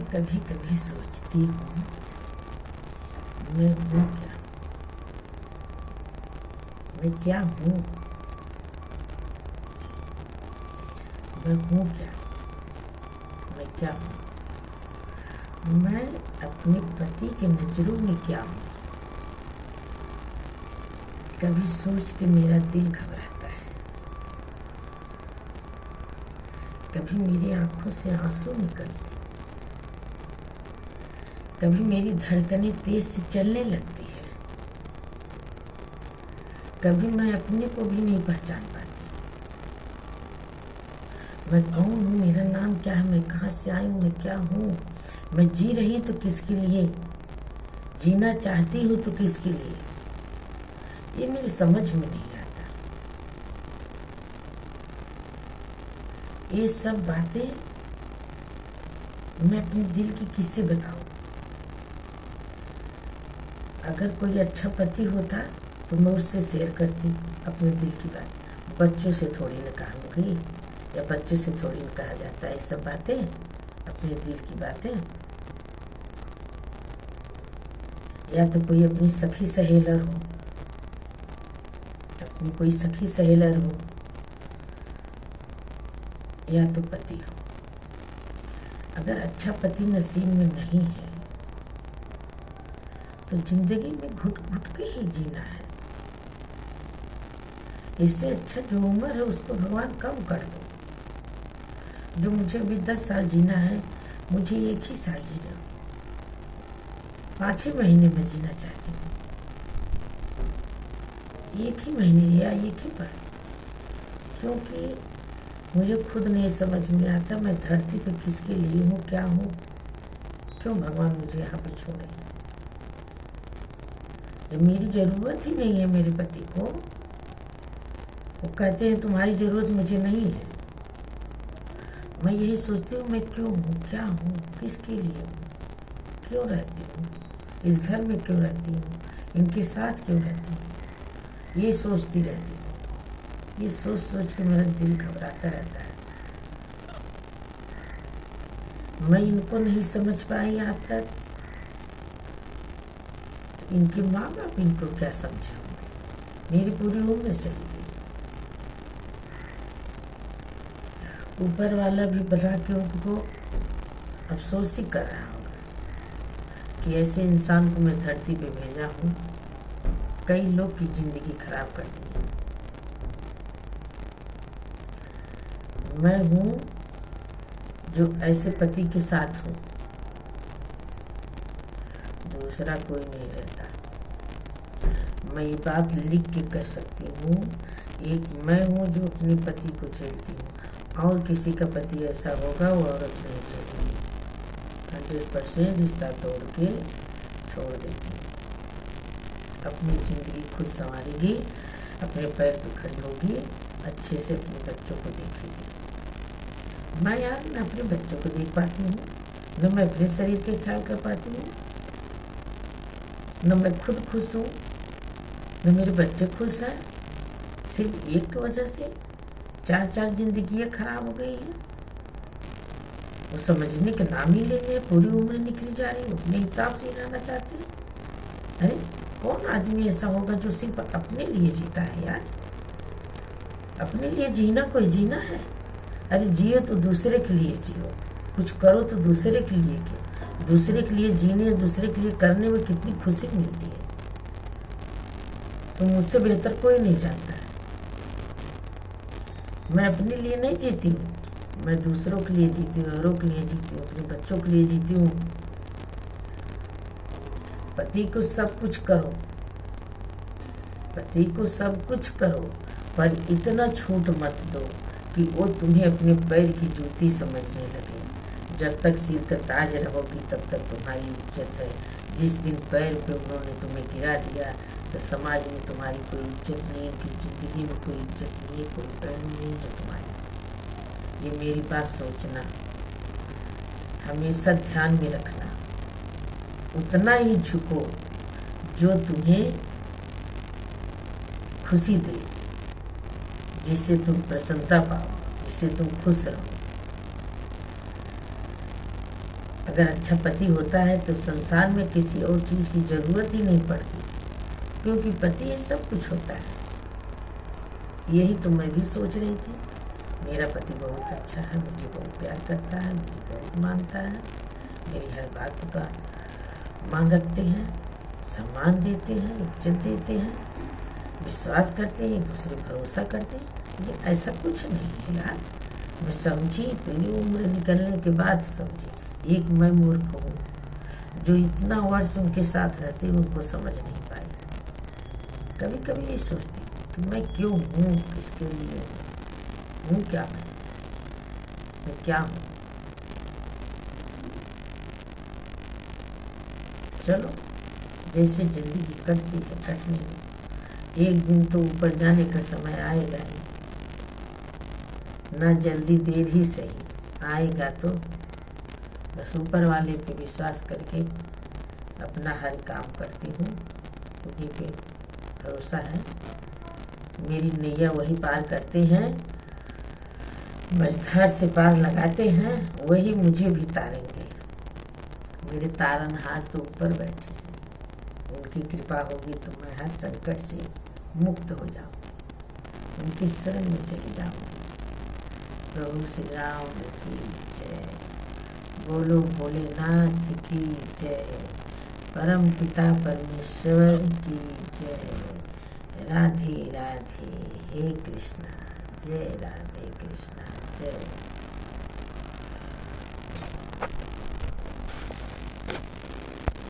मैं कभी कभी सोचती हूँ, मैं हूँ क्या? मैं क्या हूँ? मैं हूँ क्या? मैं क्या हूँ? मैं अपने पति के नजरों में क्या हूँ? कभी सोच के मेरा दिल घबराता है, कभी मेरी आंखों से आंसू निकलते, कभी मेरी धड़कनें तेज से चलने लगती है, कभी मैं अपने को भी नहीं पहचान पाती। मैं कौन हूँ? मेरा नाम क्या है? मैं कहाँ से आई हूँ? मैं क्या हूँ? मैं जी रही तो किसके लिए? जीना चाहती हूँ तो किसके लिए? ये मेरी समझ में नहीं आता। ये सब बातें मैं अपने दिल की किससे बताऊं? अगर कोई अच्छा पति होता तो मैं उससे शेयर करती अपने दिल की बात। बच्चों से थोड़ी न कहूँगी, या बच्चों से थोड़ी न कहा जाता है ये सब बातें, अपने दिल की बातें। या तो कोई अपनी सखी सहेलर हो, अपनी कोई सखी सहेलर हो, या तो पति हो। अगर अच्छा पति नसीब में नहीं है तो जिंदगी में घुट घुट के ही जीना है। इससे अच्छा जो उम्र है उसको भगवान कम कर दो। जो मुझे अभी 10 साल जीना है, मुझे 1 ही साल जीना, 5 ही महीने में जीना चाहती हूँ। 1 ही महीने या 1 ही पल, क्योंकि मुझे खुद नहीं समझ में आता मैं धरती पे किसके लिए हूँ, क्या हूँ, क्यों भगवान मुझे यहाँ पे छोड़े। जब मेरी जरूरत ही नहीं है मेरे पति को, वो कहते हैं तुम्हारी जरूरत मुझे नहीं है। मैं यही सोचती हूँ मैं क्यों हूँ, क्या हूँ, किसके लिए हूँ, क्यों रहती हूँ, इस घर में क्यों रहती हूँ, इनके साथ क्यों रहती हूँ, ये सोचती रहती हूँ। ये सोच सोच के मेरा दिल घबराता रहता है। मैं इनको नहीं समझ पाई आज तक, तो इनके माँ बाप इनको क्या समझे होंगे। मेरी पूरी उम्र चली गई। ऊपर वाला भी बना के उनको अफसोस ही कर रहा होगा कि ऐसे इंसान को मैं धरती पे भेजा हूँ, कई लोग की जिंदगी खराब कर दी। मैं हूँ जो ऐसे पति के साथ हूँ, दूसरा कोई नहीं रहता। मैं ये बात लिख के कह सकती हूँ, एक मैं हूँ जो अपने पति को झेलती हूँ, और किसी का पति ऐसा होगा वो औरत नहीं झेलेगी। 100% रिश्ता तोड़ के छोड़ देती हूँ। अपनी जिंदगी खुद संवारेगी, अपने पैर पे खड़ी होगी, अच्छे से अपने बच्चों को देखेगी। मैं यार न अपने बच्चों को देख पाती हूँ, न मैं अपने शरीर के ख्याल कर पाती हूँ, न मैं खुद खुश हूँ, न मेरे बच्चे खुश हैं। सिर्फ एक वजह से 4 जिंदगियाँ खराब हो गई हैं। वो समझने के नाम ही लेने, पूरी उम्र निकली जा रही है, अपने हिसाब से रहना चाहते हैं। अरे कौन आदमी ऐसा होगा जो सिर्फ अपने लिए जीता है यार? अपने लिए जीना कोई जीना है? अरे जियो तो दूसरे के लिए जियो, कुछ करो तो दूसरे के लिए क्यों? दूसरे के लिए जीने, दूसरे के लिए करने में कितनी खुशी मिलती है, तो मुझसे बेहतर कोई नहीं जानता है। मैं अपने लिए नहीं जीती हूँ, मैं दूसरों के लिए जीती हूँ, औरों के लिए जीती हूँ, अपने बच्चों के लिए जीती हूँ। पति को सब कुछ करो, पति को सब कुछ करो, पर इतना छूट मत दो कि वो तुम्हें अपने पैर की जूती समझने लगे। जब तक सिर का ताज रहोगी तब तक तुम्हारी इज्जत है। जिस दिन पैर पे उन्होंने तुम्हें गिरा दिया तो समाज में तुम्हारी कोई इज्जत नहीं, उनकी जिंदगी में कोई इज्जत नहीं है, कोई पैर नहीं है तुम्हारी। ये मेरी बात सोचना, हमेशा ध्यान में रखना। उतना ही झुको जो तुम्हें खुशी दे, जिससे तुम प्रसन्नता पाओ, जिससे तुम खुश रहो। अगर अच्छा पति होता है तो संसार में किसी और चीज की जरूरत ही नहीं पड़ती, क्योंकि पति ही सब कुछ होता है। यही तो मैं भी सोच रही थी। मेरा पति बहुत अच्छा है, मुझे बहुत प्यार करता है, मुझे बहुत मानता है, मेरी हर बात का मान रखते हैं, सम्मान देते हैं, इज्जत देते हैं, विश्वास करते हैं, एक दूसरे भरोसा करते हैं। ये ऐसा कुछ नहीं है यार। मैं समझी, पूरी उम्र निकलने के बाद समझी। एक मैं मूर्ख हूँ जो इतना वर्ष उनके साथ रहते उनको समझ नहीं पाई। कभी कभी ये सोचती कि मैं क्यों हूँ, किसके लिए हूँ, क्या मैं क्या हूँ। चलो, जैसे जिंदगी कटती है कटने में, एक दिन तो ऊपर जाने का समय आएगा ही। ना जल्दी देर ही सही आएगा, तो बस ऊपर वाले पे विश्वास करके अपना हर काम करती हूँ। उन्हीं पे भरोसा है, मेरी नैया वही पार करते हैं, मझधार से पार लगाते हैं, वही मुझे भी तारेंगे। मेरे तारनहार तो ऊपर बैठे हैं, उनकी कृपा होगी तो मैं हर संकट से मुक्त हो जाऊँ, उनकी शरण में चली जाऊँगी। प्रभु श्री राम की जय, बोलो भोलेनाथ की जय, परम पिता परमेश्वर की जय। राधे राधे, हे कृष्णा, जय राधे कृष्णा, जय।